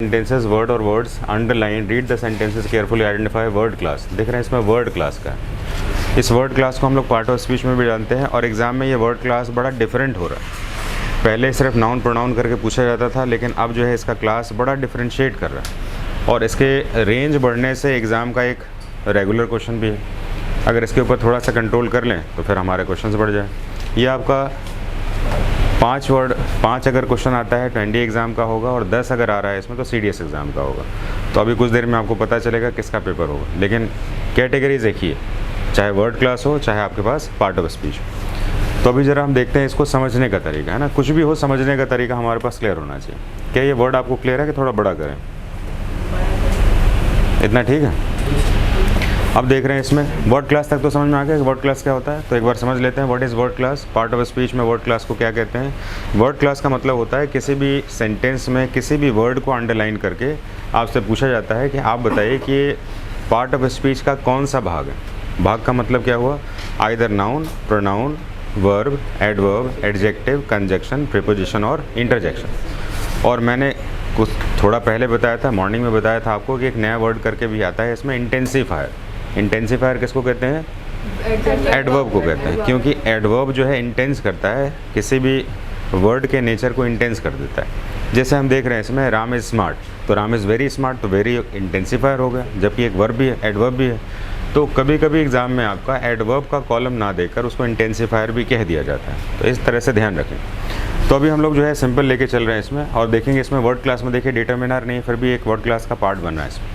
Sentences word और words underline, read the sentences carefully, identify word class. दिख रहे हैं इसमें वर्ड क्लास का। इस वर्ड क्लास को हम लोग पार्ट ऑफ स्पीच में भी जानते हैं और एग्जाम में ये वर्ड क्लास बड़ा डिफरेंट हो रहा है। पहले सिर्फ नाउन प्रोनाउन करके पूछा जाता था, लेकिन अब जो है इसका क्लास बड़ा डिफरेंशिएट कर रहा है और इसके रेंज बढ़ने से एग्ज़ाम का एक रेगुलर क्वेश्चन भी है। अगर इसके ऊपर थोड़ा सा कंट्रोल कर लें तो फिर हमारे क्वेश्चंस बढ़ जाए। ये आपका 5 अगर क्वेश्चन आता है तो एनडीए एग्ज़ाम का होगा और 10 अगर आ रहा है इसमें तो सीडीएस एग्ज़ाम का होगा। तो अभी कुछ देर में आपको पता चलेगा किसका पेपर होगा, लेकिन कैटेगरीज एक ही है, चाहे वर्ड क्लास हो चाहे आपके पास पार्ट ऑफ स्पीच हो। तो अभी ज़रा हम देखते हैं इसको समझने का तरीका, है ना। कुछ भी हो समझने का तरीका हमारे पास क्लियर होना चाहिए। क्या ये वर्ड आपको क्लियर है कि थोड़ा बड़ा करें? इतना ठीक है। अब देख रहे हैं इसमें वर्ड क्लास तक तो समझ में आ गया कि वर्ड क्लास क्या होता है। तो एक बार समझ लेते हैं what is word class. Part of speech में वर्ड क्लास को क्या कहते हैं? वर्ड क्लास का मतलब होता है किसी भी सेंटेंस में किसी भी वर्ड को अंडरलाइन करके आपसे पूछा जाता है कि आप बताइए कि पार्ट ऑफ स्पीच का कौन सा भाग है। भाग का मतलब क्या हुआ? Either noun, pronoun, verb, adverb, adjective, conjunction, preposition और इंटरजेक्शन। और मैंने कुछ थोड़ा पहले बताया था, मॉर्निंग में बताया था आपको कि एक नया वर्ड करके भी आता है इसमें, इंटेंसिफायर। इंटेंसिफायर किसको कहते हैं? एडवर्ब को कहते हैं, क्योंकि एडवर्ब जो है इंटेंस करता है, किसी भी वर्ड के नेचर को इंटेंस कर देता है। जैसे हम देख रहे हैं इसमें राम इज़ स्मार्ट, तो राम इज़ वेरी स्मार्ट, तो वेरी इंटेंसिफायर हो गया, जबकि एक वर्ब भी है, एडवर्ब भी है। तो कभी कभी एग्ज़ाम में आपका एडवर्ब का कॉलम ना देकर उसको इंटेंसिफायर भी कह दिया जाता है, तो इस तरह से ध्यान रखें। तो अभी हम लोग जो है सिंपल लेके चल रहे हैं इसमें और देखेंगे इसमें वर्ड क्लास में देखिए डिटरमिनर नहीं, फिर भी एक वर्ड क्लास का पार्ट बन रहा है इसमें,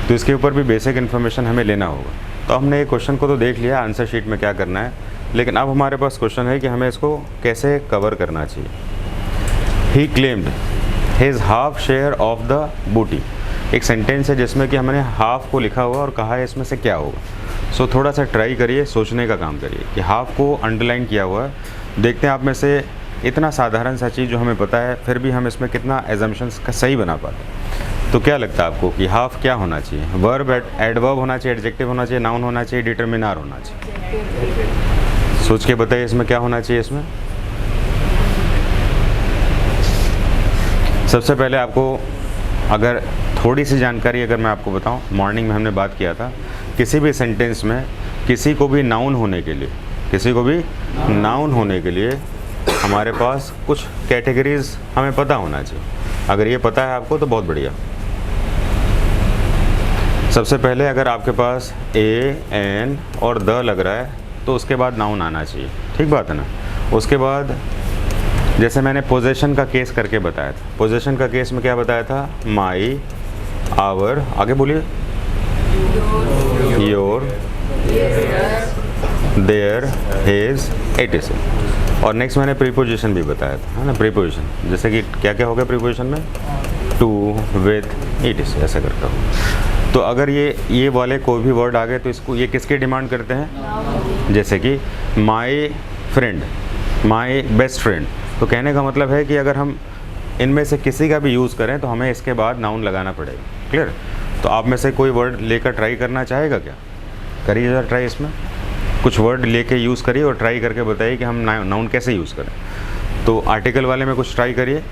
तो इसके ऊपर भी बेसिक इन्फॉर्मेशन हमें लेना होगा। तो हमने एक क्वेश्चन को तो देख लिया, आंसर शीट में क्या करना है, लेकिन अब हमारे पास क्वेश्चन है कि हमें इसको कैसे कवर करना चाहिए। He claimed his half share of the booty. एक सेंटेंस है जिसमें कि हमने हाफ को लिखा हुआ और कहा है इसमें से क्या होगा। सो थोड़ा सा ट्राई करिए, सोचने का काम करिए कि हाफ को अंडरलाइन किया हुआ है। देखते हैं आप में से इतना साधारण सा चीज़ जो हमें पता है फिर भी हम इसमें कितना एजम्पशंस का सही बना पाते हैं। तो क्या लगता है आपको कि हाफ क्या होना चाहिए? वर्ब, एडवर्ब होना चाहिए, एडजेक्टिव होना चाहिए, नाउन होना चाहिए, डिटरमिनर होना चाहिए? सोच के बताइए इसमें क्या होना चाहिए। इसमें सबसे पहले आपको अगर थोड़ी सी जानकारी अगर मैं आपको बताऊं, मॉर्निंग में हमने बात किया था किसी भी सेंटेंस में किसी को भी नाउन होने के लिए हमारे पास कुछ कैटेगरीज हमें पता होना चाहिए। अगर ये पता है आपको तो बहुत बढ़िया। सबसे पहले अगर आपके पास ए, एन और द लग रहा है तो उसके बाद नाउन आना चाहिए, ठीक बात है ना। उसके बाद जैसे मैंने पोजेशन का केस करके बताया था, पोजेशन का केस में क्या बताया था? माई, आवर, आगे बोलिए, योर, देयर, हिज, इट। और नेक्स्ट मैंने प्रीपोजिशन भी बताया था, है ना। प्रीपोजिशन जैसे कि क्या क्या हो गया प्रीपोजिशन में? टू, विद, इट, ऐसा करता हूँ। तो अगर ये वाले कोई भी वर्ड आ गए तो इसको ये किसकी डिमांड करते हैं? जैसे कि my friend, my best friend. तो कहने का मतलब है कि अगर हम इनमें से किसी का भी यूज़ करें तो हमें इसके बाद नाउन लगाना पड़ेगा। क्लियर? तो आप में से कोई वर्ड लेकर ट्राई करना चाहेगा क्या? करिए ज़रा ट्राई, इसमें कुछ वर्ड लेके यूज़ करिए और ट्राई करके बताइए कि हम नाउन कैसे यूज़ करें। तो आर्टिकल वाले में कुछ ट्राई करिए।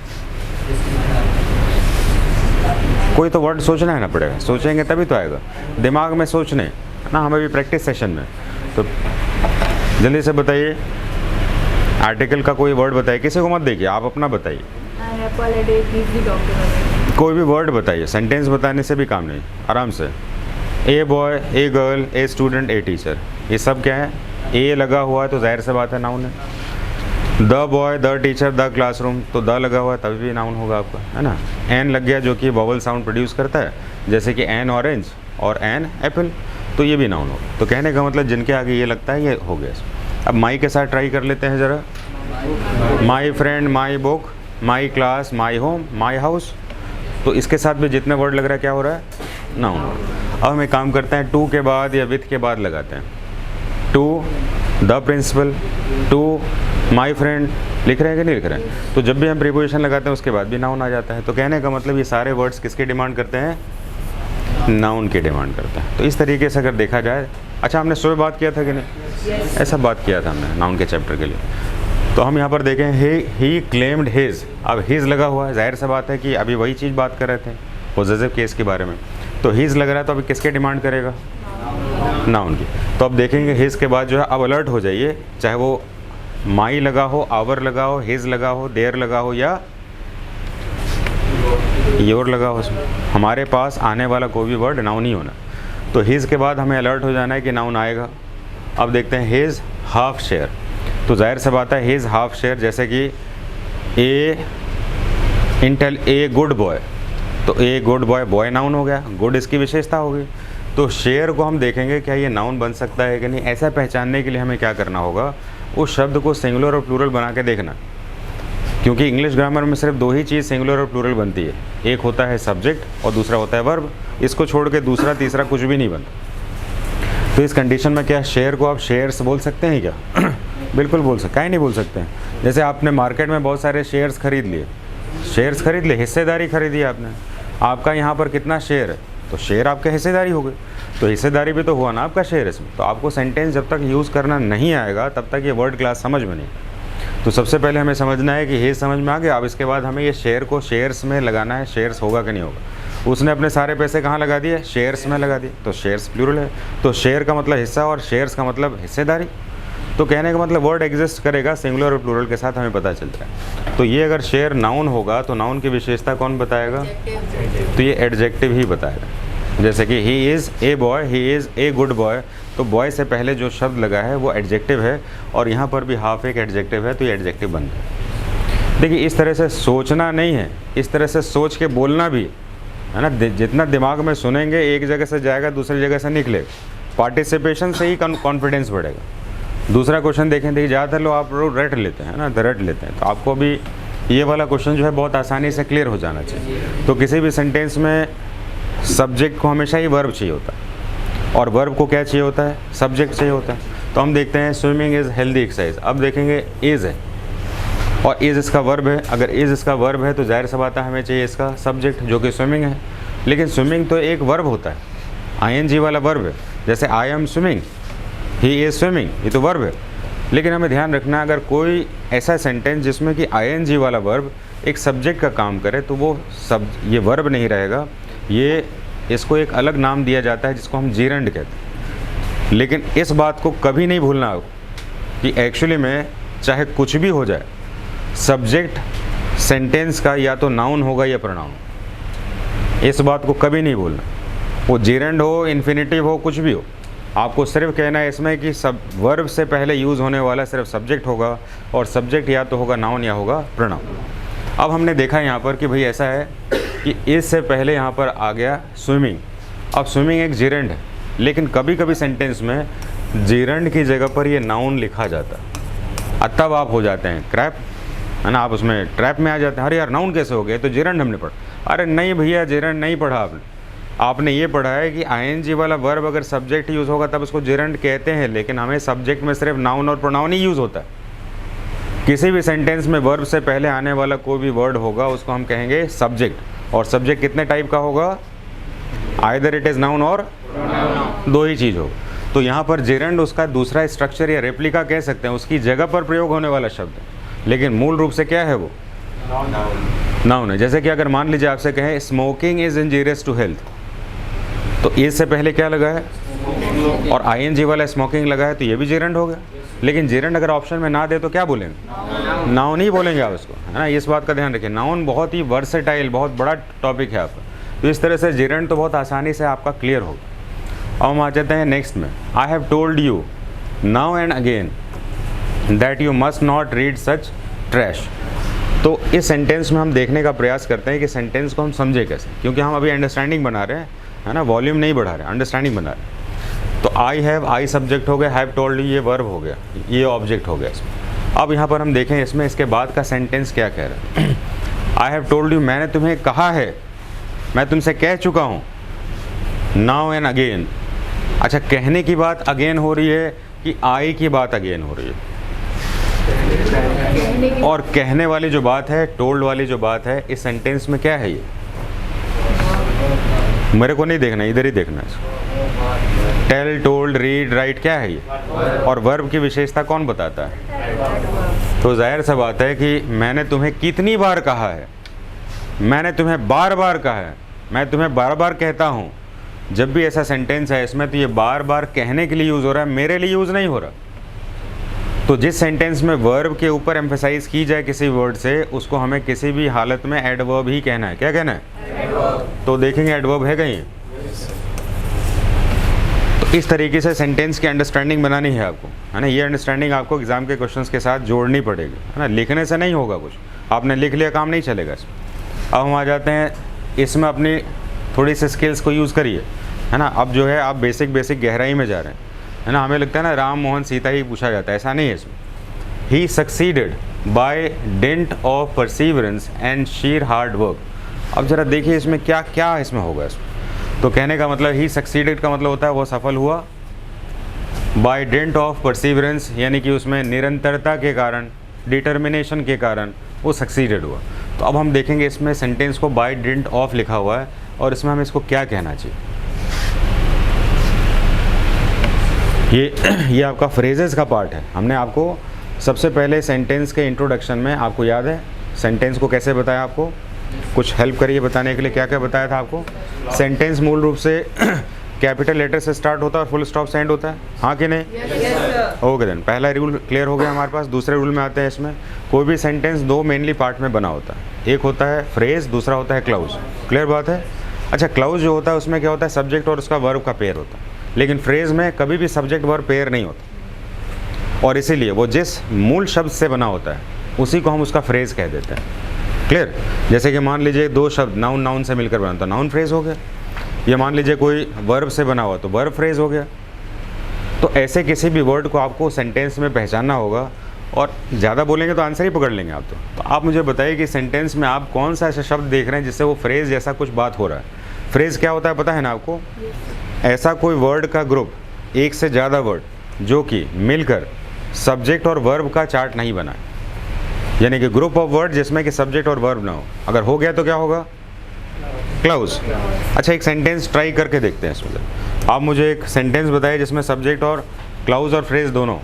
कोई तो वर्ड सोचना है ना पड़ेगा, सोचेंगे तभी तो आएगा, दिमाग में सोचने ना। हमें भी प्रैक्टिस सेशन में, तो जल्दी से बताइए आर्टिकल का कोई वर्ड बताइए, किसी को मत देखिए, आप अपना बताइए। कोई भी वर्ड बताइए, सेंटेंस बताने से भी काम नहीं, आराम से। A boy, a girl, a student, a teacher, ये सब क्या है? ए लगा हुआ है तो जाहिर से बात है नाउन है। The boy, the teacher, the classroom, तो द लगा हुआ है तभी भी नाउन होगा आपका, है ना। एन लग गया जो कि वॉवल साउंड प्रोड्यूस करता है, जैसे कि एन ऑरेंज और एन एप्पल, तो ये भी नाउन होगा। तो कहने का मतलब जिनके आगे ये लगता है ये हो गया। अब माई के साथ ट्राई कर लेते हैं ज़रा। My friend, my book, my class, my home, my house. तो इसके साथ भी जितने वर्ड लग रहा है क्या हो रहा है? नाउन। अब हम एक काम करते हैं, टू के बाद या विथ के बाद लगाते हैं। To the principal, to my friend, लिख रहे हैं कि नहीं लिख रहे हैं? तो जब भी हम प्रीपोजिशन लगाते हैं उसके बाद भी नाउन आ जाता है। तो कहने का मतलब ये सारे वर्ड्स किसकी डिमांड करते हैं? नाउन की डिमांड करते हैं। तो इस तरीके से अगर देखा जाए, अच्छा हमने सुबह बात किया था कि नहीं? ऐसा बात किया था हमने नाउन के चैप्टर के लिए। तो हम यहाँ पर देखें ही क्लेम्ड हिज, अब हिज लगा हुआ है, जाहिर सी बात है कि अभी वही चीज़ बात कर रहे थे, पॉजेसिव केस के बारे में। तो हीज़ लग रहा है तो अभी किसके डिमांड करेगा? नाउन की। तो अब देखेंगे हीज़ के बाद जो है अब अलर्ट हो जाइए, चाहे वो माई लगा हो, आवर लगा हो, हिज लगा हो, देयर लगा हो या योर लगा हो, उसमें हमारे पास आने वाला कोई भी वर्ड नाउन ही होना। तो हिज के बाद हमें अलर्ट हो जाना है कि नाउन आएगा। अब देखते हैं हिज हाफ शेयर, तो जाहिर सा बात है हिज हाफ शेयर, जैसे कि ए गुड बॉय, तो a good boy, boy noun हो गया, गुड इसकी विशेषता हो गई। तो शेयर को हम देखेंगे क्या ये नाउन बन सकता है कि नहीं। ऐसा पहचानने के लिए हमें क्या करना होगा, उस शब्द को सिंगुलर और प्लूरल बना के देखना, क्योंकि इंग्लिश ग्रामर में सिर्फ दो ही चीज़ सिंगुलर और प्लूरल बनती है, एक होता है सब्जेक्ट और दूसरा होता है वर्ब। इसको छोड़ के दूसरा तीसरा कुछ भी नहीं बनता। तो इस कंडीशन में क्या शेयर को आप शेयर्स बोल सकते हैं क्या? बिल्कुल बोल सकते, काहे नहीं बोल सकते हैं। जैसे आपने मार्केट में बहुत सारे शेयर्स खरीद लिए, शेयर्स खरीद लिए, हिस्सेदारी खरीदी आपने, आपका यहाँ पर कितना शेयर है, तो शेयर आपका हिस्सेदारी हो गई, तो हिस्सेदारी भी तो हुआ ना आपका शेयर इसमें। तो आपको सेंटेंस जब तक यूज़ करना नहीं आएगा तब तक ये वर्ड क्लास समझ में नहीं। तो सबसे पहले हमें समझना है कि हिज समझ में आ गया। अब इसके बाद हमें ये शेयर को शेयर्स में लगाना है, शेयर्स होगा कि नहीं होगा। उसने अपने सारे पैसे कहाँ लगा दिए? शेयर्स में लगा दिए, तो शेयर्स प्लूरल है, तो शेयर का मतलब हिस्सा और शेयर्स का मतलब हिस्सेदारी। तो कहने का मतलब वर्ड एग्जिस्ट करेगा सिंगुलर और प्लूरल के साथ, हमें पता चलता है। तो ये अगर शेयर नाउन होगा तो नाउन की विशेषता कौन बताएगा? तो ये एडजेक्टिव ही बताएगा। जैसे कि he is a boy, he is a good boy, तो बॉय से पहले जो शब्द लगा है वो एडजेक्टिव है, और यहाँ पर भी हाफ एक एडजेक्टिव है, तो ये एडजेक्टिव बन गया। देखिए इस तरह से सोचना नहीं है, इस तरह से सोच के बोलना भी है ना। जितना दिमाग में सुनेंगे एक जगह से जाएगा दूसरी जगह से निकलेगा। पार्टिसिपेशन से ही कॉन्फिडेंस बढ़ेगा। दूसरा क्वेश्चन देखें, देखिए ज़्यादातर लोग आप लोग रट लेते हैं ना, रट लेते हैं। तो आपको भी ये वाला क्वेश्चन जो है बहुत आसानी से क्लियर हो जाना चाहिए। तो किसी भी सेंटेंस में सब्जेक्ट को हमेशा ही वर्ब चाहिए होता है, और वर्ब को क्या चाहिए होता है? सब्जेक्ट चाहिए होता है। तो हम देखते हैं स्विमिंग इज़ हेल्दी एक्सरसाइज। अब देखेंगे इज़ है और इज़ इसका वर्ब है। अगर इज़ इसका वर्ब है तो जाहिर सा बात है हमें चाहिए इसका सब्जेक्ट, जो कि स्विमिंग है। लेकिन स्विमिंग तो एक वर्ब होता है, आईएनजी वाला वर्ब है। जैसे I am swimming, he is swimming, ये तो वर्ब है। लेकिन हमें ध्यान रखना, अगर कोई ऐसा सेंटेंस जिसमें कि आईएनजी वाला वर्ब एक सब्जेक्ट का काम करे तो वो ये वर्ब नहीं रहेगा, ये इसको एक अलग नाम दिया जाता है जिसको हम जीरंड कहते हैं। लेकिन इस बात को कभी नहीं भूलना हो कि एक्चुअली में चाहे कुछ भी हो जाए, सब्जेक्ट सेंटेंस का या तो नाउन होगा या प्रोनाउन। इस बात को कभी नहीं भूलना, वो जीरंड हो, इन्फिनिटिव हो, कुछ भी हो। आपको सिर्फ कहना है इसमें कि सब वर्ब से पहले यूज़ होने वाला सिर्फ सब्जेक्ट होगा, और सब्जेक्ट या तो होगा नाउन या होगा प्रोनाउन। अब हमने देखा यहाँ पर कि भाई ऐसा है कि इससे पहले यहाँ पर आ गया स्विमिंग। अब स्विमिंग एक जीरंड है, लेकिन कभी कभी सेंटेंस में जीरंड की जगह पर ये नाउन लिखा जाता है, तब आप हो जाते हैं क्रैप, है ना। आप उसमें ट्रैप में आ जाते हैं, अरे यार नाउन कैसे हो गया, तो जीरंड हमने पढ़ा। अरे नहीं भैया, जीरंड नहीं पढ़ा आपने ये पढ़ा है कि आईएनजी वाला वर्ब अगर सब्जेक्ट यूज़ होगा तब उसको जीरंड कहते हैं, लेकिन हमें सब्जेक्ट में सिर्फ नाउन और प्रोनाउन ही यूज़ होता है। किसी भी सेंटेंस में वर्ब से पहले आने वाला कोई भी वर्ड होगा उसको हम कहेंगे सब्जेक्ट। और सब्जेक्ट कितने टाइप का होगा? आइदर इट इज़ नाउन और दो ही चीज़ होगा। तो यहाँ पर जेरंड उसका दूसरा स्ट्रक्चर या रेप्लिका कह सकते हैं, उसकी जगह पर प्रयोग होने वाला शब्द है, लेकिन मूल रूप से क्या है वो? नाउन है। जैसे कि अगर मान लीजिए आपसे कहें smoking is injurious to health, तो इज से पहले क्या लगा है? और आईएनजी वाला स्मोकिंग लगा है, तो ये भी जेरंड हो गया। लेकिन जेरंड अगर ऑप्शन में ना दे तो क्या बोलेंगे? नाउन ही बोलेंगे आप उसको, है ना। इस बात का ध्यान रखें, नाउन बहुत ही वर्सेटाइल, बहुत बड़ा टॉपिक है आपका। तो इस तरह से जेरंड तो बहुत आसानी से आपका क्लियर होगा। अब हम आ जाते हैं नेक्स्ट में। I have told you now and again that you must not read such trash. तो इस सेंटेंस में हम देखने का प्रयास करते हैं कि सेंटेंस को हम समझे कैसे, क्योंकि हम अभी अंडरस्टैंडिंग बना रहे हैं, है ना, वॉल्यूम नहीं बढ़ा रहे, अंडरस्टैंडिंग बना रहे हैं। तो आई हैव, आई सब्जेक्ट हो गया, हैव टोल्ड यू ये वर्ब हो गया, ये ऑब्जेक्ट हो गया इसमें। अब यहाँ पर हम देखें इसमें इसके बाद का सेंटेंस क्या कह रहा है। आई हैव टोल्ड यू, मैंने तुम्हें कहा है, मैं तुमसे कह चुका हूँ। नाउ एंड अगेन, अच्छा कहने की बात अगेन हो रही है कि आई की बात अगेन हो रही है? और कहने वाली जो बात है, टोल्ड वाली जो बात है, इस सेंटेंस में क्या है? ये मेरे को नहीं देखना, इधर ही देखना है। टेल, टोल्ड, रीड, राइट, क्या है ये? और वर्ब की विशेषता कौन बताता है? तो जाहिर सा बात है कि मैंने तुम्हें कितनी बार कहा है, मैंने तुम्हें बार बार कहा है, मैं तुम्हें बार बार कहता हूँ। जब भी ऐसा सेंटेंस है इसमें तो ये बार बार कहने के लिए यूज़ हो रहा है, मेरे लिए यूज़ नहीं हो रहा। तो जिस सेंटेंस में वर्ब के ऊपर एम्फेसाइज की जाए किसी वर्ड से, उसको हमें किसी भी हालत में एडवर्ब ही कहना है। क्या कहना है? एडवर्ब। तो देखेंगे एडवर्ब है कहीं। तो इस तरीके से सेंटेंस की अंडरस्टैंडिंग बनानी है आपको, है ना। ये अंडरस्टैंडिंग आपको एग्जाम के क्वेश्चंस के साथ जोड़नी पड़ेगी, है ना। लिखने से नहीं होगा कुछ, आपने लिख लिया काम नहीं चलेगा इसमें। अब हम आ जाते हैं इसमें अपनी थोड़ी सी स्किल्स को यूज़ करिए, है ना। अब जो है आप बेसिक गहराई में जा रहे हैं, है ना। हमें लगता है ना राम मोहन सीता ही पूछा जाता है, ऐसा नहीं है इसमें। He succeeded by dint of perseverance and sheer hard work. अब ज़रा देखिए इसमें क्या क्या इसमें होगा इसमें। तो कहने का मतलब ही सक्सीडेड का मतलब होता है वो सफल हुआ, बाय डेंट ऑफ परसीवरेंस यानी कि उसमें निरंतरता के कारण, डिटर्मिनेशन के कारण वो सक्सीडेड हुआ। तो अब हम देखेंगे इसमें सेंटेंस को बाय डेंट ऑफ लिखा हुआ है और इसमें हमें इसको क्या कहना चाहिए। ये आपका फ्रेजेस का पार्ट है। हमने आपको सबसे पहले सेंटेंस के इंट्रोडक्शन में, आपको याद है सेंटेंस को कैसे बताया, आपको कुछ हेल्प करिए बताने के लिए। क्या क्या बताया था आपको? सेंटेंस मूल रूप से कैपिटल लेटर से स्टार्ट होता है और फुल स्टॉप से एंड होता है, हाँ कि नहीं? ओके देन, पहला रूल क्लियर हो गया हमारे पास। दूसरे रूल में आते हैं। इसमें कोई भी सेंटेंस दो मेनली पार्ट में बना होता है, एक होता है फ्रेज, दूसरा होता है क्लाउज। क्लियर बात है? अच्छा, क्लाउज जो होता है उसमें क्या होता है, सब्जेक्ट और उसका वर्ब का पेयर होता है, लेकिन फ्रेज में कभी भी सब्जेक्ट वर्ब पेयर नहीं होता, और इसीलिए वो जिस मूल शब्द से बना होता है उसी को हम उसका फ्रेज कह देते हैं। क्लियर? जैसे कि मान लीजिए दो शब्द नाउन से मिलकर बना तो नाउन फ्रेज हो गया, या मान लीजिए कोई वर्ब से बना हुआ तो वर्ब फ्रेज हो गया। तो ऐसे किसी भी वर्ड को आपको सेंटेंस में पहचानना होगा, और ज़्यादा बोलेंगे तो आंसर ही पकड़ लेंगे आप। तो आप मुझे बताइए कि सेंटेंस में आप कौन सा ऐसा शब्द देख रहे हैं जिससे वो फ्रेज जैसा कुछ बात हो रहा है। फ्रेज क्या होता है पता है ना आपको? ऐसा कोई वर्ड का ग्रुप, एक से ज़्यादा वर्ड जो कि मिलकर सब्जेक्ट और वर्ब का चार्ट नहीं बनाए, यानी कि ग्रुप ऑफ वर्ड जिसमें कि सब्जेक्ट और वर्ब ना हो। अगर हो गया तो क्या होगा? क्लाउज। अच्छा, एक सेंटेंस ट्राई करके देखते हैं इसमें। आप मुझे एक सेंटेंस बताइए जिसमें सब्जेक्ट और क्लाउज और फ्रेज दोनों।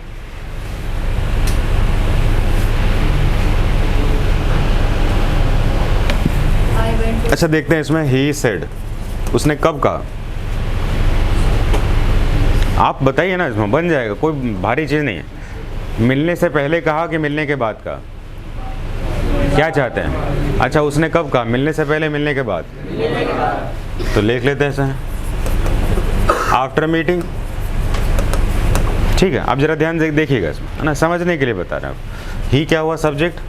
अच्छा, देखते हैं इसमें ही सेड, उसने कब कहा? आप बताइए ना, इसमें बन जाएगा, कोई भारी चीज़ नहीं है। मिलने से पहले कहा कि मिलने के बाद कहा? क्या चाहते हैं? अच्छा, उसने कब कहा? मिलने से पहले, मिलने के बाद? तो लिख लेते हैं इसे, आफ्टर मीटिंग। ठीक है, अब जरा ध्यान से देखिएगा इसमें, है ना, समझने के लिए बता रहे हैं आप। ही क्या हुआ? सब्जेक्ट,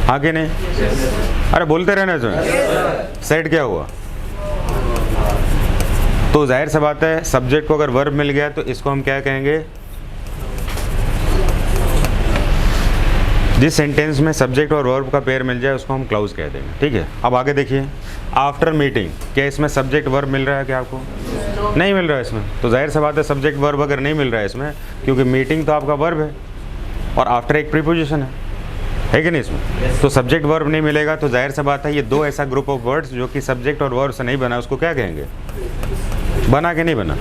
हाँ कि नहीं? अरे बोलते रहना इसमें। सेड क्या हुआ? तो जाहिर सी बात है सब्जेक्ट को अगर वर्ब मिल गया तो इसको हम क्या कहेंगे? जिस सेंटेंस में सब्जेक्ट और वर्ब का पेयर मिल जाए उसको हम क्लाउज कह देंगे। ठीक है, अब आगे देखिए, आफ्टर मीटिंग, क्या इसमें सब्जेक्ट वर्ब मिल रहा है क्या आपको? नहीं मिल रहा है इसमें। तो जाहिर सी बात है सब्जेक्ट वर्ब अगर नहीं मिल रहा है इसमें, क्योंकि मीटिंग तो आपका वर्ब है और आफ्टर एक प्रीपोजिशन है कि नहीं इसमें? तो सब्जेक्ट वर्ब नहीं मिलेगा तो जाहिर सी बात है ये दो ऐसा ग्रुप ऑफ वर्ड्स जो कि सब्जेक्ट और वर्ब से नहीं बना, उसको क्या कहेंगे? बना कि नहीं बना?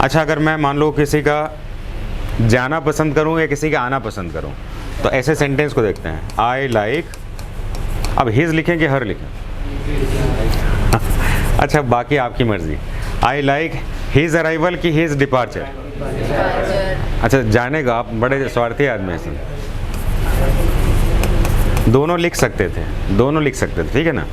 अच्छा, अगर मैं मान लो किसी का जाना पसंद करूं या किसी का आना पसंद करूं, तो ऐसे सेंटेंस को देखते हैं। आई लाइक, अब हिज लिखें कि हर लिखें? अच्छा, बाकी आपकी मर्जी। आई लाइक हिज अराइवल की हिज डिपार्चर? अच्छा, जाने का, आप बड़े स्वार्थी आदमी हैं। दोनों लिख सकते थे, दोनों लिख सकते थे, ठीक है ना।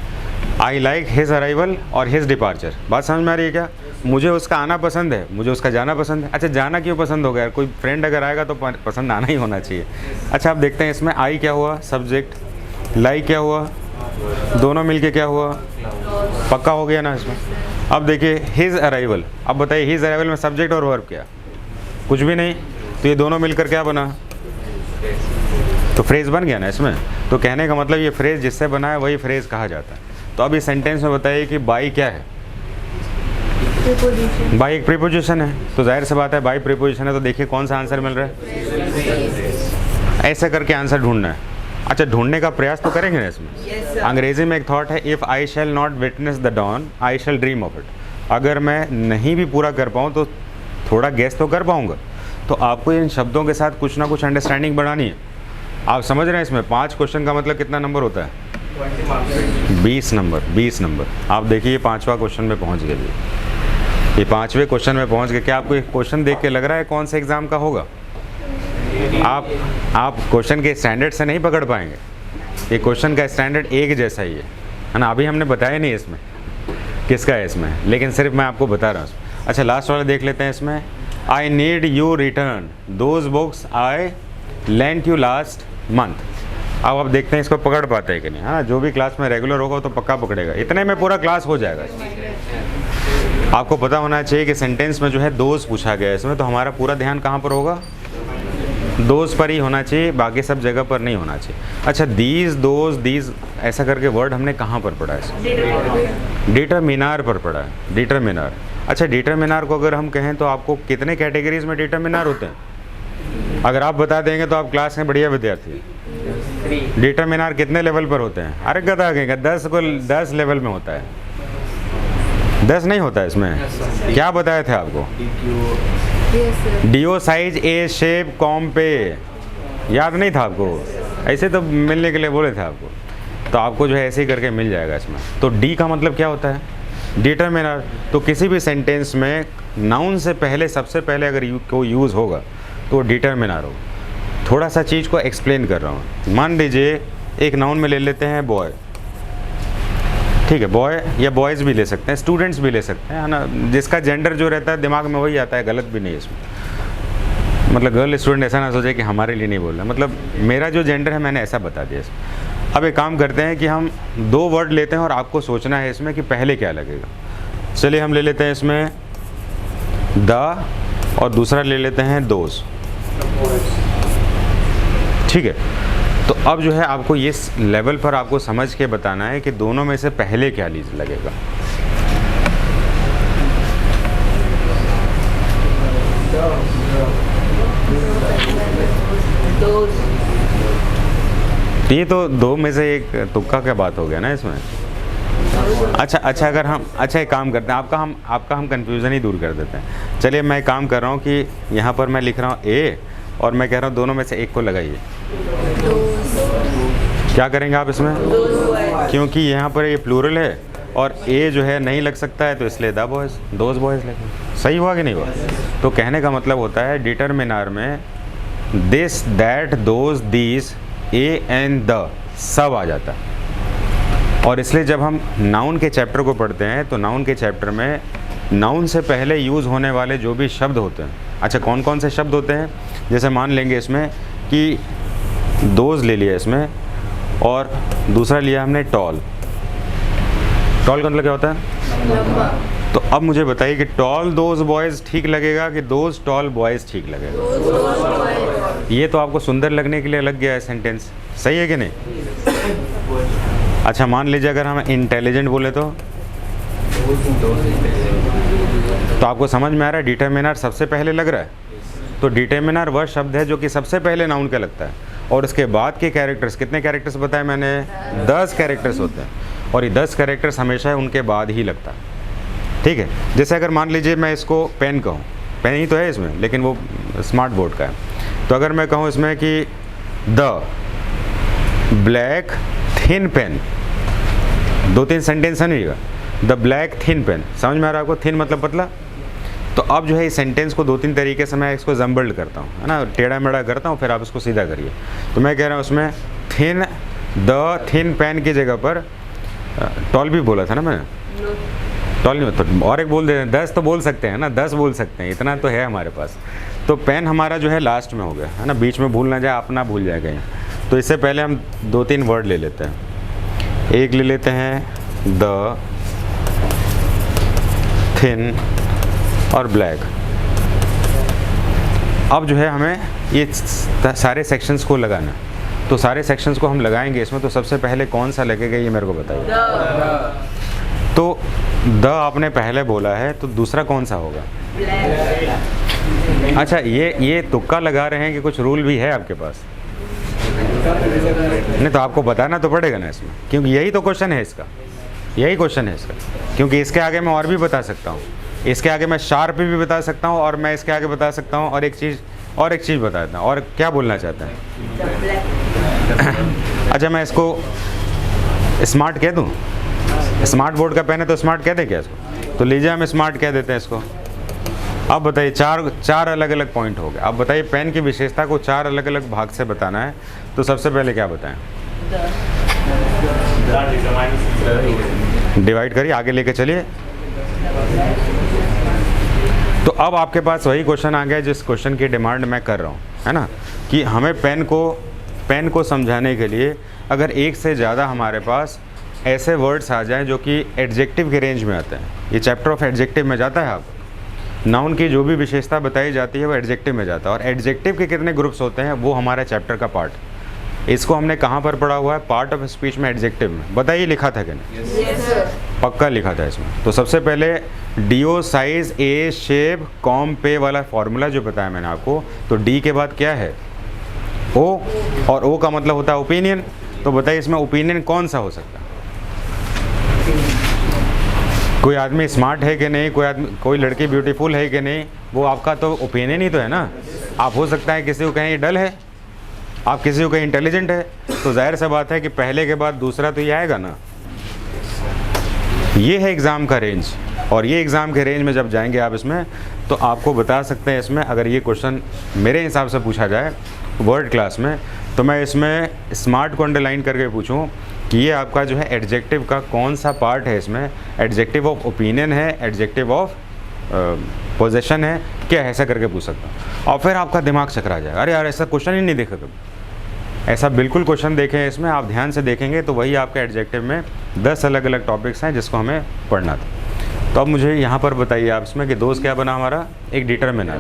आई लाइक हिज अराइवल और हिज डिपार्चर, बात समझ में आ रही है क्या? मुझे उसका आना पसंद है, मुझे उसका जाना पसंद है। अच्छा, जाना क्यों पसंद होगा यार? कोई फ्रेंड अगर आएगा तो पसंद आना ही होना चाहिए। अच्छा, अब देखते हैं इसमें आई क्या हुआ? सब्जेक्ट। लाइक क्या हुआ? दोनों मिलके क्या हुआ? पक्का हो गया ना इसमें। अब देखिए हिज अराइवल, अब बताइए हिज अराइवल में सब्जेक्ट और वर्ब क्या? कुछ भी नहीं। तो ये दोनों मिलकर क्या बना? तो फ्रेज बन गया ना इसमें। तो कहने का मतलब ये फ्रेज जिससे बना है वही फ्रेज कहा जाता है। तो अब इस सेंटेंस में बताइए कि बाई क्या है? बाई एक प्रीपोजिशन है, तो जाहिर सी बात है बाई प्रीपोजिशन है, तो देखिए कौन सा आंसर मिल रहा है। ऐसे करके आंसर ढूंढना है। अच्छा, ढूंढने का प्रयास तो करेंगे ना इसमें। अंग्रेजी में एक थॉट है, if I shall not witness the dawn I shall dream of it. अगर मैं नहीं भी पूरा कर पाऊँ तो थोड़ा गेस तो कर पाऊँगा। तो आपको इन शब्दों के साथ कुछ ना कुछ अंडरस्टैंडिंग बढ़ानी है। आप समझ रहे हैं इसमें 5 क्वेश्चन का मतलब कितना नंबर होता है? 20 नंबर, 20 नंबर। आप देखिए ये 5वां क्वेश्चन में पहुंच गए जी, ये 5वें क्वेश्चन में पहुंच गए। क्या आपको एक क्वेश्चन देख के लग रहा है कौन से एग्ज़ाम का होगा? आप क्वेश्चन के स्टैंडर्ड से नहीं पकड़ पाएंगे, ये क्वेश्चन का स्टैंडर्ड एक जैसा ही है ना। अभी हमने बताया नहीं इसमें किसका है इसमें, लेकिन सिर्फ मैं आपको बता रहा हूँ। अच्छा लास्ट वाला देख लेते हैं इसमें। I need you return those books I lent you last month. अब आप देखते हैं इसको पकड़ पाते हैं कि नहीं, है ना। जो भी क्लास में रेगुलर होगा तो पक्का पकड़ेगा, इतने में पूरा क्लास हो जाएगा। आपको पता होना चाहिए कि सेंटेंस में जो है दोज पूछा गया है इसमें, तो हमारा पूरा ध्यान कहाँ पर होगा? दोज पर ही होना चाहिए, बाकी सब जगह पर नहीं होना चाहिए। अच्छा दीज, दोज, दीज ऐसा करके वर्ड हमने कहाँ पर पढ़ा है? डिटरमिनार पर पढ़ा है, डिटरमिनार। अच्छा डिटरमिनार को अगर हम कहें तो आपको कितने कैटेगरीज में डिटरमिनार होते हैं? अगर आप बता देंगे तो आप क्लास में बढ़िया विद्यार्थी। डिटरमिनार कितने लेवल पर होते हैं? अरे गधा कहेगा 10 लेवल में होता है। 10 नहीं होता है इसमें। क्या बताए थे आपको? Do size a shape compare, याद नहीं था आपको? ऐसे तो मिलने के लिए बोले थे आपको, तो आपको जो है ऐसे ही करके मिल जाएगा इसमें। तो डी का मतलब क्या होता है? डिटरमिनर। तो किसी भी सेंटेंस में नाउन से पहले सबसे पहले अगर कोई यूज़ होगा तो डिटरमिनर हो। थोड़ा सा चीज़ को एक्सप्लेन कर रहा हूँ। मान लीजिए एक नाउन में ले लेते हैं बॉय, ठीक है, बॉय या बॉयज़ भी ले सकते हैं, स्टूडेंट्स भी ले सकते हैं, है ना। जिसका जेंडर जो रहता है दिमाग में वही आता है, गलत भी नहीं है इसमें। मतलब गर्ल स्टूडेंट ऐसा ना सोचे कि हमारे लिए नहीं बोल रहा, मतलब मेरा जो जेंडर है मैंने ऐसा बता दिया इसमें। अब एक काम करते हैं कि हम 2 वर्ड लेते हैं और आपको सोचना है इसमें कि पहले क्या लगेगा। चलिए हम ले लेते हैं इसमें द और दूसरा ले लेते हैं दोज, ठीक है। तो अब जो है आपको ये लेवल पर आपको समझ के बताना है कि दोनों में से पहले क्या लीज लगेगा। ये तो 2 में से एक तुक्का क्या बात हो गया ना इसमें। अच्छा अगर हम एक काम करते हैं, आपका हम कंफ्यूजन ही दूर कर देते हैं। चलिए मैं एक काम कर रहा हूँ कि यहाँ पर मैं लिख रहा हूँ ए और मैं कह रहा हूँ दोनों में से एक को लगाइए। क्या करेंगे आप इसमें? क्योंकि यहाँ पर ये प्लूरल है और ए जो है नहीं लग सकता है, तो इसलिए द बॉयज़, दोज बॉयज़ लगे। सही हुआ कि नहीं हुआ? तो कहने का मतलब होता है डिटरमिनर में this, that, those, these, a and the सब आ जाता है। और इसलिए जब हम नाउन के चैप्टर को पढ़ते हैं तो नाउन के चैप्टर में नाउन से पहले यूज़ होने वाले जो भी शब्द होते हैं, अच्छा कौन कौन से शब्द होते हैं, जैसे मान लेंगे इसमें कि दोज ले लिया इसमें और दूसरा लिया हमने टॉल। टॉल का मतलब क्या होता है? तो अब मुझे बताइए कि टॉल दोज बॉयज़ ठीक लगेगा कि दोज टॉल बॉयज़ ठीक लगेगा? ये तो आपको सुंदर लगने के लिए लग गया है सेंटेंस, सही है कि नहीं? अच्छा मान लीजिए अगर हम इंटेलिजेंट बोले तो आपको समझ में आ रहा है डिटरमिनर सबसे पहले लग रहा है। तो डिटरमिनर वह शब्द है जो कि सबसे पहले नाउन का लगता है और उसके बाद के कैरेक्टर्स, कितने कैरेक्टर्स बताए मैंने? 10 कैरेक्टर्स होते हैं और ये 10 कैरेक्टर्स हमेशा उनके बाद ही लगता है, ठीक है। जैसे अगर मान लीजिए मैं इसको पेन कहूँ, पेन ही तो है इसमें लेकिन वो स्मार्ट बोर्ड का है, तो अगर मैं कहूँ इसमें कि the black thin pen, 2-3 sentence समझिएगा। द ब्लैक थिन पेन, समझ में आ रहा है आपको? थिन मतलब पतला। तो अब जो है इस सेंटेंस को 2-3 तरीके से मैं इसको जम्बल्ड करता हूँ, है ना, टेढ़ा मेढ़ा करता हूँ, फिर आप इसको सीधा करिए। तो मैं कह रहा हूँ उसमें थिन, द थिन पेन की जगह पर टॉल भी बोला था ना मैंने, टॉल नहीं, तो और एक बोल देते हैं, 10 तो बोल सकते हैं ना, 10 बोल सकते हैं, इतना तो है हमारे पास। तो पेन हमारा जो है लास्ट में हो गया, है ना, बीच में भूल ना जाए, अपना भूल जाए कहीं। तो इससे पहले हम 2-3 वर्ड ले लेते हैं। एक ले लेते हैं द, थिन और ब्लैक। अब जो है हमें ये सारे सेक्शंस को लगाना, तो सारे सेक्शंस को हम लगाएंगे इसमें। तो सबसे पहले कौन सा लगेगा ये मेरे को बताइए। तो द आपने पहले बोला है, तो दूसरा कौन सा होगा? अच्छा ये तुक्का लगा रहे हैं कि कुछ रूल भी है आपके पास? नहीं तो आपको बताना तो पड़ेगा ना इसमें, क्योंकि यही तो क्वेश्चन है इसका, यही क्वेश्चन है इसका। क्योंकि इसके आगे मैं और भी बता सकता हूँ, इसके आगे मैं शार्प भी बता सकता हूँ और मैं इसके आगे बता सकता हूँ और एक चीज़ बता देता हूँ। और क्या बोलना चाहते हैं? अच्छा मैं इसको स्मार्ट कह दूँ? स्मार्ट बोर्ड का पेन है तो स्मार्ट कह दें क्या इसको? तो लीजिए हम स्मार्ट कह देते हैं इसको। अब बताइए, चार अलग अलग पॉइंट हो गए। अब बताइए पेन की विशेषता को 4 अलग अलग भाग से बताना है, तो सबसे पहले क्या बताएं? डिवाइड करिए, आगे लेके चलिए। तो अब आपके पास वही क्वेश्चन आ गया जिस क्वेश्चन की डिमांड मैं कर रहा हूँ, है ना, कि हमें पेन को समझाने के लिए अगर एक से ज़्यादा हमारे पास ऐसे वर्ड्स आ जाएं जो कि एडजेक्टिव के रेंज में आते हैं। ये चैप्टर ऑफ एडजेक्टिव में जाता है। आप नाउन की जो भी विशेषता बताई जाती है वो एडजेक्टिव में जाता है, और एडजेक्टिव के कितने ग्रुप्स होते हैं वो हमारे चैप्टर का पार्ट। इसको हमने कहाँ पर पढ़ा हुआ है? पार्ट ऑफ स्पीच में, एडजेक्टिव में। बताइए लिखा था कि नहीं? Yes, sir. पक्का लिखा था इसमें। तो सबसे पहले do size a shape compare वाला फॉर्मूला जो बताया मैंने आपको, तो डी के बाद क्या है? ओ, और ओ का मतलब होता है ओपिनियन। तो बताइए इसमें ओपिनियन कौन सा हो सकता है? कोई आदमी स्मार्ट है कि नहीं, कोई लड़की ब्यूटीफुल है कि नहीं, वो आपका तो ओपिनियन ही तो है ना। आप हो सकता है किसी को कहें ये डल है, आप किसी को कहें इंटेलिजेंट है, तो जाहिर सा बात है कि पहले के बाद दूसरा तो ये आएगा ना। ये है एग्ज़ाम का रेंज, और ये एग्ज़ाम के रेंज में जब जाएंगे आप इसमें, तो आपको बता सकते हैं इसमें अगर ये क्वेश्चन मेरे हिसाब से पूछा जाए वर्ड क्लास में, तो मैं इसमें स्मार्ट को अंडरलाइन करके पूछूं कि ये आपका जो है एडजेक्टिव का कौन सा पार्ट है। इसमें एडजेक्टिव ऑफ ओपिनियन है, एडजेक्टिव ऑफ पोजेशन है, क्या ऐसा करके पूछ सकता हूँ। और फिर आपका दिमाग चकरा जाएगा, अरे यार ऐसा क्वेश्चन ही नहीं देखा कभी। ऐसा बिल्कुल क्वेश्चन देखें इसमें, आप ध्यान से देखेंगे तो वही आपके एडजेक्टिव में 10 अलग अलग टॉपिक्स हैं जिसको हमें पढ़ना था। तो अब मुझे यहाँ पर बताइए आप इसमें कि दोस्त क्या बना हमारा? एक डिटरमिनर।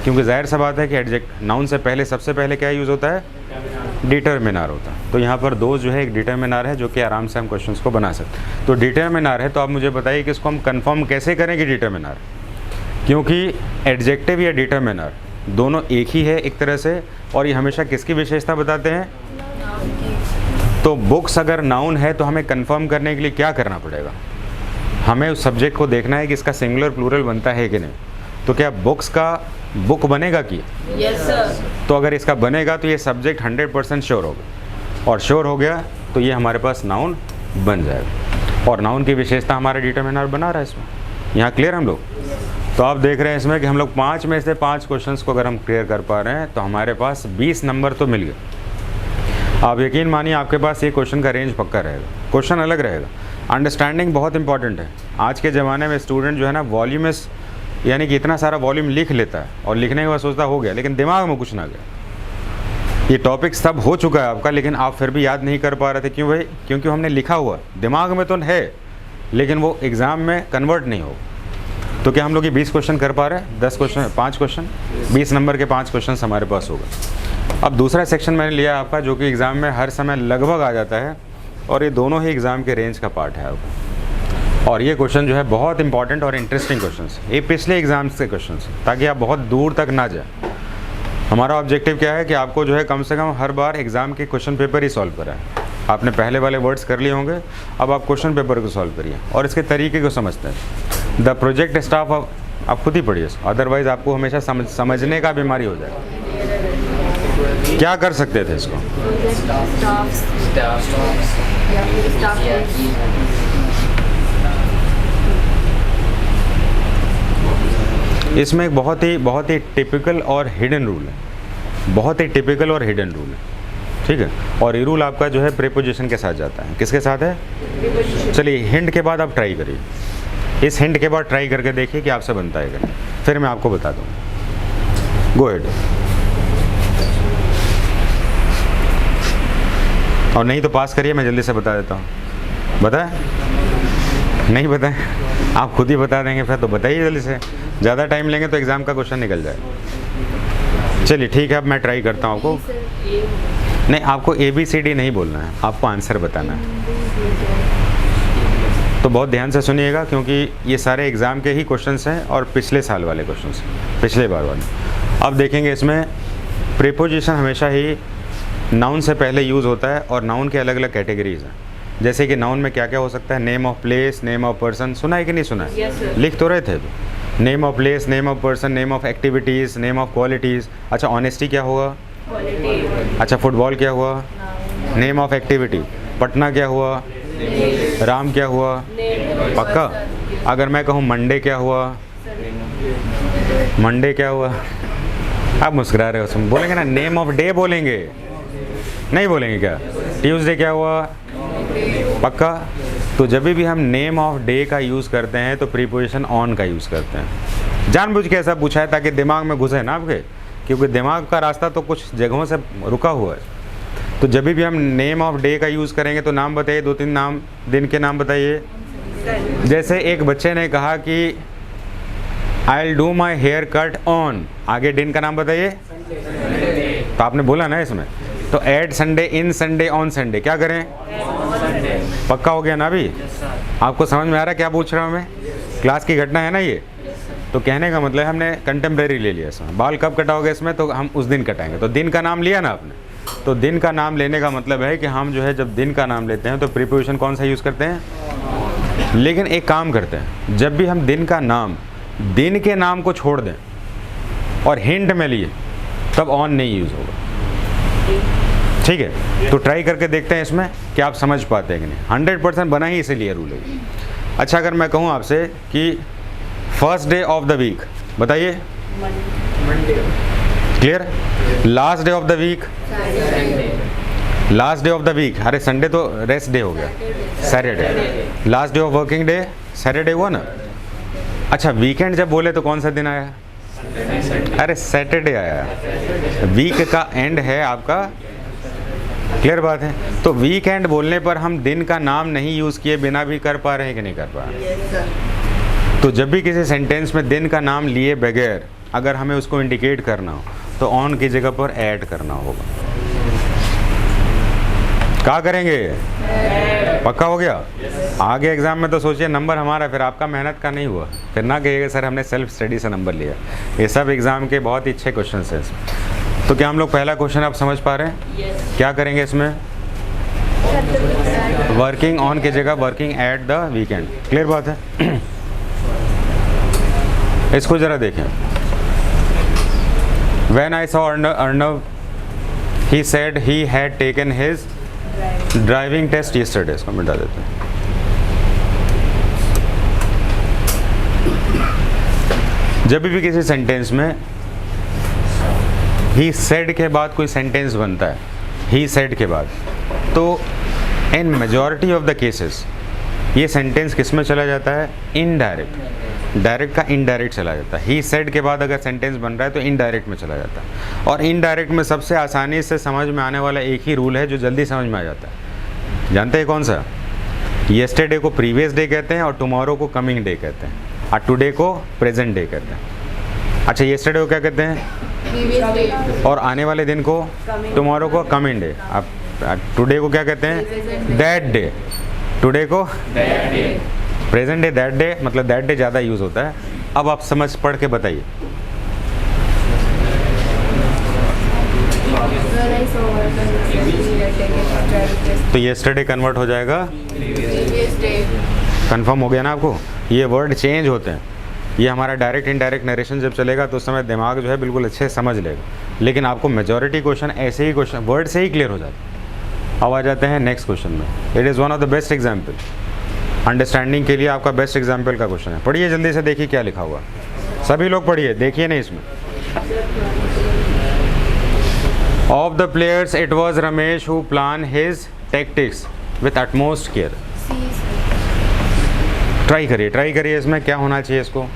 क्योंकि जाहिर सा बात है कि नाउन से पहले सबसे पहले क्या यूज़ होता है? डिटरमिनर होता है। तो यहाँ पर दोस्त जो है एक डिटरमिनर है जो कि आराम से हम क्वेश्चंस को बना सकते हैं। तो डिटरमिनर है, तो आप मुझे बताइए कि इसको हम कंफर्म कैसे करें कि डिटरमिनर, क्योंकि एडजेक्टिव या डिटरमिनर दोनों एक ही है एक तरह से, और ये हमेशा किसकी विशेषता बताते हैं? तो बुक्स अगर नाउन है तो हमें कंफर्म करने के लिए क्या करना पड़ेगा? हमें उस सब्जेक्ट को देखना है कि इसका सिंगुलर प्लूरल बनता है कि नहीं। तो क्या बुक्स का बुक बनेगा कि? Yes, sir. तो अगर इसका बनेगा तो ये सब्जेक्ट 100% श्योर होगा, और श्योर हो गया तो ये हमारे पास नाउन बन जाएगा, और नाउन की विशेषता हमारा डिटरमिनर बना रहा है इसमें। यहाँ क्लियर हम लोग? तो आप देख रहे हैं इसमें कि हम लोग 5 में से 5 क्वेश्चंस को अगर हम क्लियर कर पा रहे हैं तो हमारे पास 20 नंबर तो मिल गए। आप यकीन मानिए आपके पास ये क्वेश्चन का रेंज पक्का रहेगा, क्वेश्चन अलग रहेगा। अंडरस्टैंडिंग बहुत इंपॉर्टेंट है। आज के ज़माने में स्टूडेंट जो है ना वॉल्यूमिस, यानी कि इतना सारा वॉल्यूम लिख लेता है और लिखने के बाद सोचता हो गया, लेकिन दिमाग में कुछ ना गया। ये टॉपिक सब हो चुका है आपका, लेकिन आप फिर भी याद नहीं कर पा रहे थे। क्यों भाई? क्योंकि हमने लिखा हुआ दिमाग में तो है, लेकिन वो एग्ज़ाम में कन्वर्ट नहीं हो। तो क्या हम लोग ये 20 क्वेश्चन कर पा रहे हैं? 10 क्वेश्चन, 5 क्वेश्चन, 20 नंबर के 5 क्वेश्चन हमारे पास होगा। अब दूसरा सेक्शन मैंने लिया आपका जो कि एग्ज़ाम में हर समय लगभग आ जाता है, और ये दोनों ही एग्ज़ाम के रेंज का पार्ट है आपको। और ये क्वेश्चन जो है बहुत इंपॉर्टेंट और इंटरेस्टिंग क्वेश्चन है। ये पिछले एग्ज़ाम्स के क्वेश्चन हैं, ताकि आप बहुत दूर तक ना जाए। हमारा ऑब्जेक्टिव क्या है कि आपको जो है कम से कम हर बार एग्ज़ाम के क्वेश्चन पेपर ही सॉल्व कराएं। आपने पहले वाले वर्ड्स कर लिए होंगे, अब आप क्वेश्चन पेपर को सॉल्व करिए और इसके तरीके को समझते हैं। द प्रोजेक्ट स्टाफ आप खुद ही पढ़िए, अदरवाइज़ आपको हमेशा समझने का बीमारी हो जाएगा। क्या कर सकते थे इसको? इसमें एक बहुत ही टिपिकल और हिडन रूल है, बहुत ही टिपिकल और हिडन रूल है, ठीक है। और ये रूल आपका जो है प्रीपोजिशन के साथ जाता है। किसके साथ है? चलिए हिंट के बाद आप ट्राई करिए, इस हिंट के बाद ट्राई करके देखिए कि आपसे बनता है क्या, फिर मैं आपको बता दूँ। गो हेड। और नहीं तो पास करिए, मैं जल्दी से बता देता हूँ। बताए? नहीं बताएं? आप खुद ही बता देंगे फिर तो बताइए जल्दी से, ज़्यादा टाइम लेंगे तो एग्ज़ाम का क्वेश्चन निकल जाए। चलिए ठीक है, अब मैं ट्राई करता हूँ आपको। नहीं, आपको ABCD नहीं बोलना है, आपको आंसर बताना है। तो बहुत ध्यान से सुनिएगा, क्योंकि ये सारे एग्ज़ाम के ही क्वेश्चंस हैं और पिछले साल वाले क्वेश्चंस, पिछले बार वाले। अब देखेंगे इसमें प्रीपोजिशन हमेशा ही नाउन से पहले यूज़ होता है, और नाउन के अलग अलग कैटेगरीज हैं। जैसे कि नाउन में क्या क्या हो सकता है? Name of place, name of person. सुना है कि नहीं सुना है? Yes, sir. लिख तो रहे थे तो। Name of place, name of person, name of activities, name of qualities. अच्छा, ऑनेस्टी क्या हुआ? Quality. अच्छा, फुटबॉल क्या हुआ? Name of activity. पटना क्या हुआ? राम क्या हुआ? पक्का? अगर मैं कहूँ मंडे क्या हुआ? मंडे क्या हुआ? आप मुस्कुरा रहे हो, सुन बोलेंगे ना, नेम ऑफ डे बोलेंगे, नहीं बोलेंगे क्या? ट्यूसडे क्या हुआ? पक्का? तो जब भी हम नेम ऑफ डे का यूज़ करते हैं तो प्रीपोजिशन ऑन का यूज़ करते हैं। जानबूझ के ऐसा पूछा है ताकि दिमाग में घुसे ना आपके, क्योंकि दिमाग का रास्ता तो कुछ जगहों से रुका हुआ है। तो जब भी हम नेम ऑफ डे का यूज़ करेंगे तो नाम बताइए, 2-3 नाम, दिन के नाम बताइए। जैसे एक बच्चे ने कहा कि I will do my hair cut on, आगे दिन का नाम बताइए। तो आपने बोला ना इसमें, तो at Sunday, in Sunday, on Sunday, क्या करें? पक्का हो गया ना? अभी आपको समझ में आ रहा है क्या पूछ रहा हूँ मैं? क्लास की घटना है ना ये। तो कहने का मतलब हमने कंटेम्प्रेरी ले लिया इसमें। बाल कब कटाओगे इसमें? तो हम उस दिन कटाएंगे। तो दिन का नाम लिया ना आपने, तो दिन का नाम लेने का मतलब है कि हम जो है जब दिन का नाम लेते हैं तो प्रीपोजिशन कौन सा यूज़ करते हैं? लेकिन एक काम करते हैं, जब भी हम दिन का नाम दिन के नाम को छोड़ दें और हिंट में लिए तब ऑन नहीं यूज़ होगा। ठीक है, तो ट्राई करके देखते हैं इसमें कि आप समझ पाते हैं कि नहीं। 100% बना ही इसीलिए रूल है। अच्छा, अगर मैं कहूँ आपसे कि first day of the week बताइए। Clear? Last day of the week? Last day of the week, अरे संडे तो रेस्ट डे हो गया, Saturday. Last day of working day Saturday हुआ ना। अच्छा, वीकेंड जब बोले तो कौन सा दिन आया? अरे सैटरडे आया। वीक का एंड है आपका। क्लियर बात है? तो वीकेंड बोलने पर हम दिन का नाम नहीं यूज़ किए बिना भी कर पा रहे हैं कि नहीं कर पा रहे? तो जब भी किसी सेंटेंस में दिन का नाम लिए बगैर अगर हमें उसको इंडिकेट करना हो तो ऑन की जगह पर ऐड करना होगा। क्या करेंगे? पक्का हो गया? आगे एग्जाम में तो सोचिए नंबर हमारा, फिर आपका मेहनत का नहीं हुआ, फिर ना कहिएगा सर हमने सेल्फ स्टडी से नंबर लिया। ये सब एग्जाम के बहुत ही अच्छे क्वेश्चन हैं। तो क्या हम लोग पहला क्वेश्चन आप समझ पा रहे हैं? yes. क्या करेंगे इसमें? वर्किंग ऑन की जगह working at the weekend. Clear बात है? इसको जरा देखें। When I saw Arnav, he said he had taken his driving test yesterday। इसको मिटा देते हैं। जब भी किसी सेंटेंस में he said के बाद कोई सेंटेंस बनता है, he said के बाद, तो इन मेजॉरिटी ऑफ द केसेस ये सेंटेंस किस में चला जाता है? इनडायरेक्ट। डायरेक्ट का इनडायरेक्ट चला जाता है। ही सेड के बाद अगर सेंटेंस बन रहा है तो इनडायरेक्ट में चला जाता है। और इनडायरेक्ट में सबसे आसानी से समझ में आने वाला एक ही रूल है जो जल्दी समझ में आ जाता है। जानते हैं कौन सा? येस्टरडे को प्रीवियस डे कहते हैं और टुमारो को कमिंग डे कहते हैं और टुडे को प्रेजेंट डे कहते हैं। अच्छा, येस्टरडे को क्या कहते हैं? और आने वाले दिन को टुमारो को कमिंग डे। आप टुडे को क्या कहते हैं? That day. टुडे को प्रेजेंट डे, दैट डे, मतलब दैट डे ज़्यादा यूज़ होता है। अब आप समझ पढ़ के बताइए। तो येस्टरडे कन्वर्ट हो जाएगा, कंफर्म हो गया ना आपको? ये वर्ड चेंज होते हैं। ये हमारा डायरेक्ट इनडायरेक्ट नरेशन जब चलेगा तो उस समय दिमाग जो है बिल्कुल अच्छे समझ लेगा, लेकिन आपको मेजॉरिटी क्वेश्चन ऐसे ही क्वेश्चन वर्ड से ही क्लियर हो जाता है। अब आ जाते हैं नेक्स्ट क्वेश्चन में। It is one of the best example, understanding के लिए आपका बेस्ट एग्जाम्पल का क्वेश्चन है। पढ़िए जल्दी से, देखिए क्या लिखा हुआ। सभी लोग पढ़िए, देखिए नहीं इसमें। Of the players it was Ramesh who plan his tactics with utmost care. Try करिए इसमें क्या होना चाहिए इसको।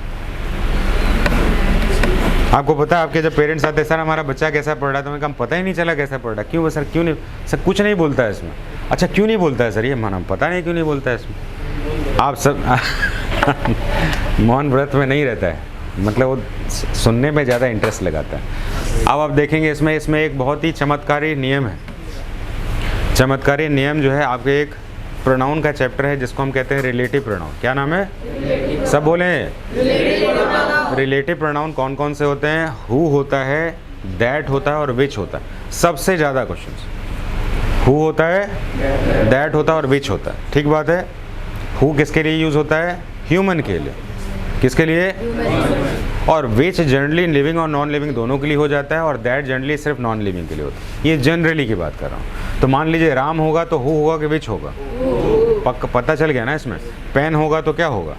आपको पता है आपके जब पेरेंट्स आते हैं, सर हमारा बच्चा कैसा पढ़ रहा था, मैं कहा पता ही नहीं चला कैसा पढ़ रहा। क्यों सर? क्यों नहीं सर? कुछ नहीं बोलता है इसमें। अच्छा, क्यों नहीं बोलता है सर? ये माना पता नहीं क्यों नहीं बोलता है इसमें। आप सब मौन व्रत में नहीं रहता है, मतलब वो सुनने में ज़्यादा इंटरेस्ट लगाता है। अब आप देखेंगे इसमें एक बहुत ही चमत्कारी नियम है। चमत्कारी नियम जो है आपके एक प्रोनाउन का चैप्टर है जिसको हम कहते हैं रिलेटिव प्रोनाउन। क्या नाम है? सब बोले। रिलेटिव प्रोनाउन कौन कौन से होते हैं? हु होता है, दैट होता है और विच होता है। सबसे ज़्यादा क्वेश्चन हु होता है, दैट होता है और विच होता है। ठीक बात है। हु किसके लिए यूज़ होता है? ह्यूमन के लिए। किसके लिए? और विच जनरली लिविंग और नॉन लिविंग दोनों के लिए हो जाता है, और दैट जनरली सिर्फ नॉन लिविंग के लिए होता है। ये जनरली की बात कर रहा हूँ। तो मान लीजिए राम होगा तो हु होगा कि विच होगा? पता चल गया ना इसमें। पेन होगा तो क्या होगा?